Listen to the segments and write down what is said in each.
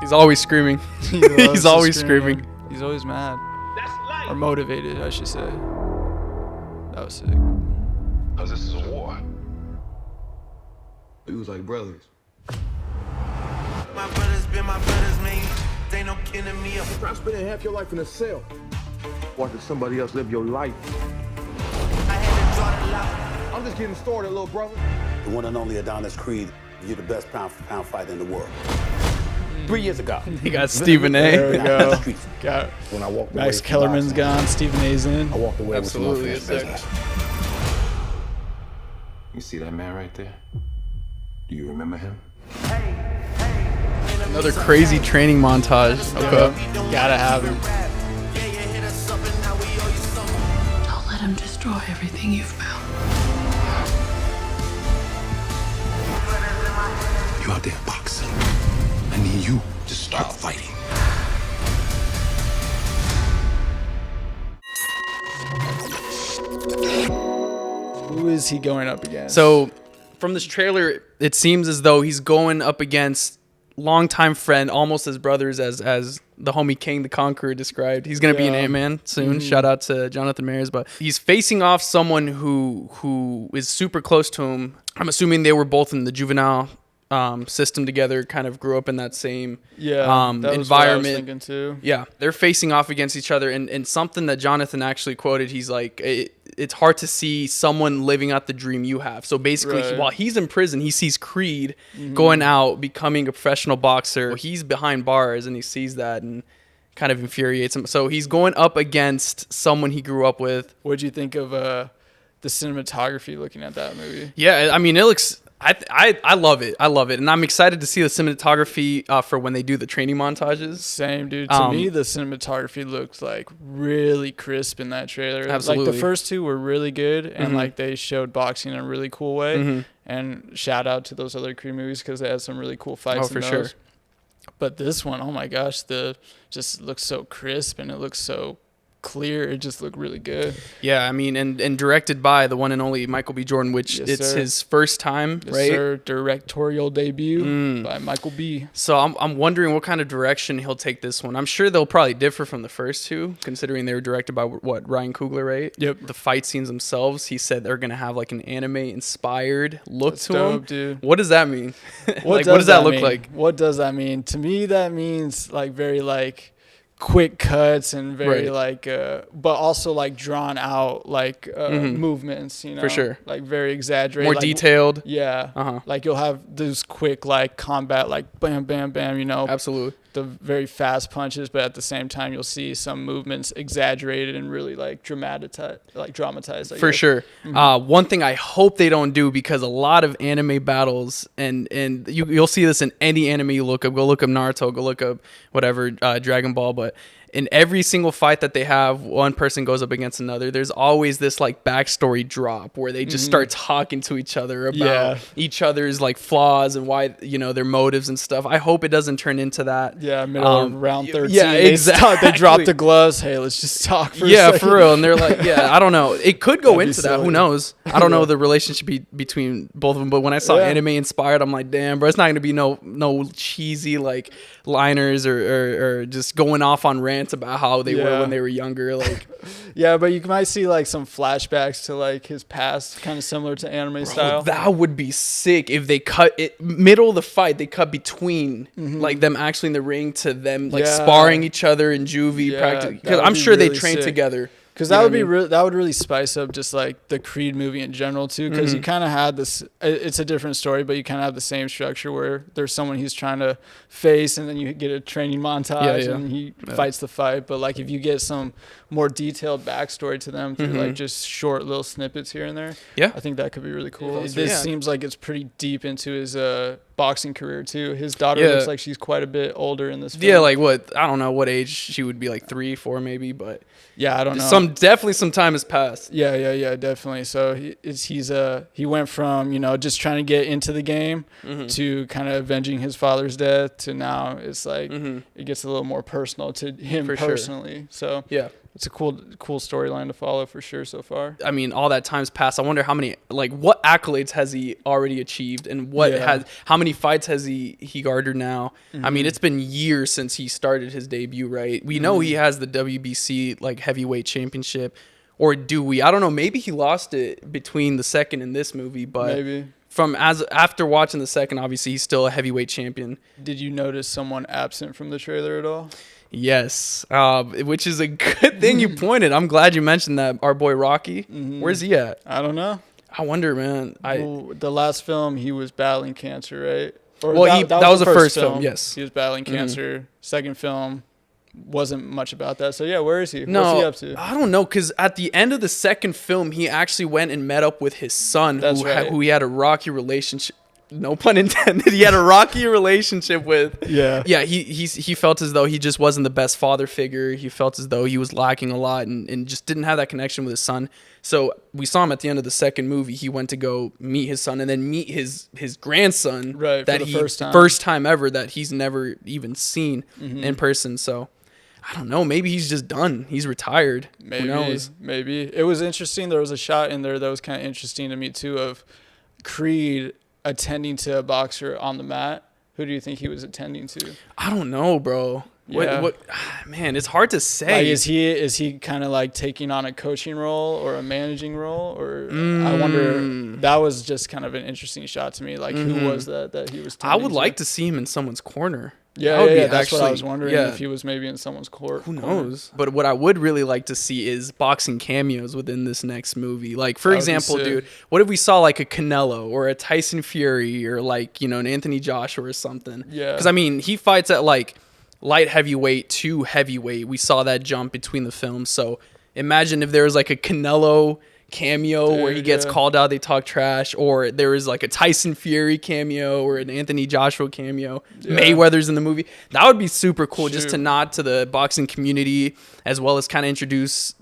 He's always screaming. He's always screaming. He's always mad. Or motivated, I should say. That was sick. Because this is a war. We was like brothers. My brothers been my brothers, man. They no kidding me up. I'm spending half your life in a cell. Watching somebody else live your life. I had to draw the line. I'm just getting started, little brother. The one and only Adonis Creed. You're the best pound-for-pound fighter in the world. 3 years ago. He got Stephen A. There we go. Got When I walked away Max from Kellerman's boxing, gone. Stephen A's in. I walked away Absolutely, with some yes, unfinished sir. business. You see that man right there? Do you remember him? Another crazy training montage. Okay. Gotta have him. Don't let him destroy everything you've built. You out there boxing. I need you to start fighting. Who is he going up against? So, from this trailer, it seems as though he's going up against longtime friend, almost as brothers as the homie King the Conqueror described. He's gonna be an Ant-Man soon. Shout out to Jonathan Mayers, but he's facing off someone who is super close to him. I'm assuming they were both in the juvenile system together, kind of grew up in that same that was environment. what I was thinking too. Yeah, they're facing off against each other, and something that Jonathan actually quoted, he's like, it's hard to see someone living out the dream you have. So basically, Right. while he's in prison, he sees Creed going out, becoming a professional boxer. He's behind bars, and he sees that, and kind of infuriates him. So he's going up against someone he grew up with. What'd you think of the cinematography looking at that movie? Yeah, I mean, it looks... I love it. I love it. And I'm excited to see the cinematography for when they do the training montages. Same, dude. To me, the cinematography looks like really crisp in that trailer. Absolutely. Like the first two were really good, and like they showed boxing in a really cool way. And shout out to those other Creed movies because they had some really cool fights. Oh, for in sure. those. But this one, oh my gosh, just looks so crisp and it looks so clear. It just looked really good. Yeah, I mean, and directed by the one and only Michael B. Jordan, which Yes, it's sir. his first time, Yes, right? sir. Directorial debut by Michael B. So I'm wondering what kind of direction he'll take this one. I'm sure they'll probably differ from the first two, considering they were directed by Ryan Coogler, right? Yep. The fight scenes themselves, he said they're gonna have like an anime-inspired look That's to them. dope, dude. What does that mean? What What does that look mean? like? What does that mean? To me, that means like very like quick cuts and very Right. like but also like drawn out like movements, you know, For sure. like very exaggerated, More like, detailed. yeah. Like you'll have those quick like combat like bam bam bam, you know, Absolutely. the very fast punches, but at the same time you'll see some movements exaggerated and really like dramatized I For guess. sure. One thing I hope they don't do, because a lot of anime battles, and you'll see this in any anime you look up. Go look up Naruto, go look up whatever, Dragon Ball. But in every single fight that they have, one person goes up against another. There's always this like backstory drop where they just start talking to each other about each other's like flaws and why, you know, their motives and stuff. I hope it doesn't turn into that. Yeah, middle of round 13. Yeah, exactly. They dropped the gloves. Hey, let's just talk for a Yeah, second. for real. And they're like, yeah, I don't know. It could go That'd be into that. Who silly. knows? I don't know the relationship between both of them. But when I saw Yeah. anime inspired, I'm like, damn, bro, it's not going to be no cheesy like liners or just going off on rants about how they were Yeah. when they were younger. Like, Yeah, but you might see like some flashbacks to like his past, kind of similar to anime style. that would be sick if they cut it middle of the fight. They cut between like them actually in the ring to them like Yeah. sparring each other in juvie Yeah, practice. that Because would I'm be sure they really train sick. together. Because You that know would what I be mean? that would really spice up just like the Creed movie in general too. Because you kind of had this. It's a different story, but you kind of have the same structure where there's someone he's trying to face, and then you get a training montage, Yeah. and he fights the fight. But like if you get some more detailed backstory to them through like just short little snippets here and there, Yeah. I think that could be really cool. Yeah. This seems like it's pretty deep into his boxing career too. His daughter Yeah. looks like she's quite a bit older in this film. Yeah, like what? I don't know what age she would be, like 3, 4 maybe, but yeah, I don't know. definitely some time has passed. Yeah, definitely. So he went from, you know, just trying to get into the game to kind of avenging his father's death to now it's like it gets a little more personal to him For sure. personally. So Yeah. it's a cool storyline to follow for sure so far. I mean, all that time's passed. I wonder how many, like, what accolades has he already achieved, and how many fights has he garnered now? I mean, it's been years since he started his debut, right? We know he has the WBC like heavyweight championship, or do we? I don't know. Maybe he lost it between the second and this movie, but Maybe. After watching the second, obviously he's still a heavyweight champion. Did you notice someone absent from the trailer at all? Yes, which is a good thing you pointed. I'm glad you mentioned that. Our boy Rocky, where's he at? I don't know. I wonder, man. The last film, he was battling cancer, right? Or Well, that was the first film, yes. He was battling cancer. Second film wasn't much about that. So, yeah, where is he? No, What's he up to? I don't know, because at the end of the second film, he actually went and met up with his son, who he had a rocky relationship. No pun intended. He had a rocky relationship with. Yeah. Yeah, he felt as though he just wasn't the best father figure. He felt as though he was lacking a lot and just didn't have that connection with his son. So we saw him at the end of the second movie. He went to go meet his son and then meet his grandson. Right, that for the first time. First time ever that he's never even seen in person. So I don't know. Maybe he's just done. He's retired. Maybe. Who knows? Maybe. It was interesting. There was a shot in there that was kind of interesting to me, too, of Creed attending to a boxer on the mat. Who do you think he was attending to? I don't know, bro. Yeah. What man, it's hard to say. Like, is he kind of like taking on a coaching role or a managing role? Or I wonder, that was just kind of an interesting shot to me. Like, who was that he was I would like to see him in someone's corner. Yeah, that's what I was wondering, if he was maybe in someone's court. Who knows? But what I would really like to see is boxing cameos within this next movie. Like, for example, dude, what if we saw like a Canelo or a Tyson Fury or like, an Anthony Joshua or something? Yeah. Because, I mean, he fights at like light heavyweight to heavyweight. We saw that jump between the films. So imagine if there was like a Canelo cameo where he gets called out, they talk trash, or there is like a Tyson Fury cameo or an Anthony Joshua cameo. Mayweather's in the movie. That would be super cool, just to nod to the boxing community, as well as kind of introduce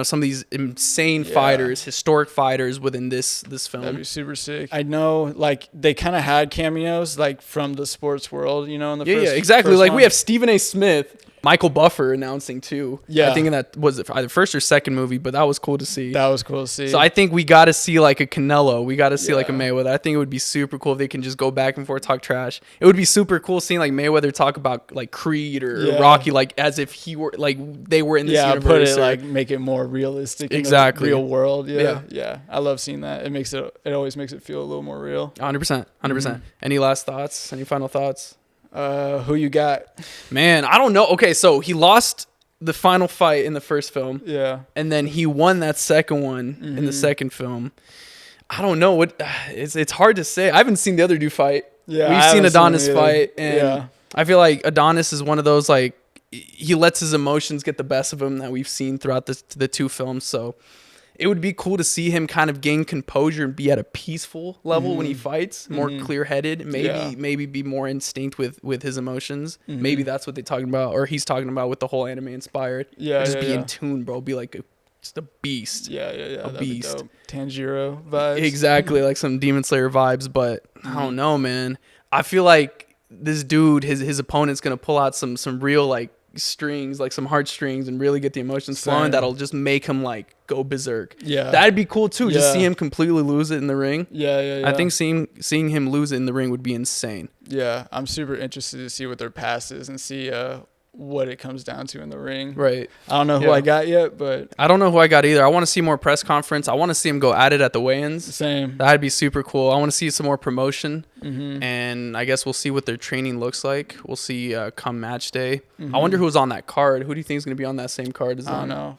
some of these insane fighters, historic fighters within this film. That'd be super sick. I know, like, they kind of had cameos like from the sports world, in the first. Yeah, exactly. First Like one. we have Stephen A. Smith, Michael Buffer announcing too. Yeah. I think that was either first or second movie, but that was cool to see. That was cool to see. So I think we got to see like a Canelo. We got to see like a Mayweather. I think it would be super cool if they can just go back and forth, talk trash. It would be super cool seeing like Mayweather talk about like Creed or Rocky, like as if he were like they were in this universe. Put it like make it more realistic. Exactly. In the real world. Yeah. I love seeing that. It always makes it feel a little more real. 100%. Any last thoughts? Any final thoughts? Who you got? Man, I don't know. Okay, so he lost the final fight in the first film. Yeah. And then he won that second one in the second film. I don't know what it's hard to say. I haven't seen the other dude fight. Yeah. We've seen Adonis fight, and yeah. I feel like Adonis is one of those, like, he lets his emotions get the best of him that we've seen throughout the two films. So it would be cool to see him kind of gain composure and be at a peaceful level when he fights, more clear-headed, maybe be more instinct with his emotions. Maybe that's what they're talking about, or he's talking about with the whole anime inspired. Yeah, just be in tune, bro. Be like just a beast. Yeah. A beast. Tanjiro vibes. Exactly, like some Demon Slayer vibes. But I don't know, man. I feel like this dude, his opponent's gonna pull out some real like strings, like some heartstrings, and really get the emotions flowing. That'll just make him like go berserk. Yeah, that'd be cool too. Just see him completely lose it in the ring. Yeah. I think seeing him lose it in the ring would be insane. Yeah, I'm super interested to see what their past is and see what it comes down to in the ring. Right. I don't know who I got yet, but I don't know who I got either. I want to see more press conference. I want to see him go at it at the weigh-ins. Same. That'd be super cool. I want to see some more promotion, and I guess we'll see what their training looks like. We'll see come match day. I wonder who's on that card. Who do you think is going to be on that same card as them? I don't know.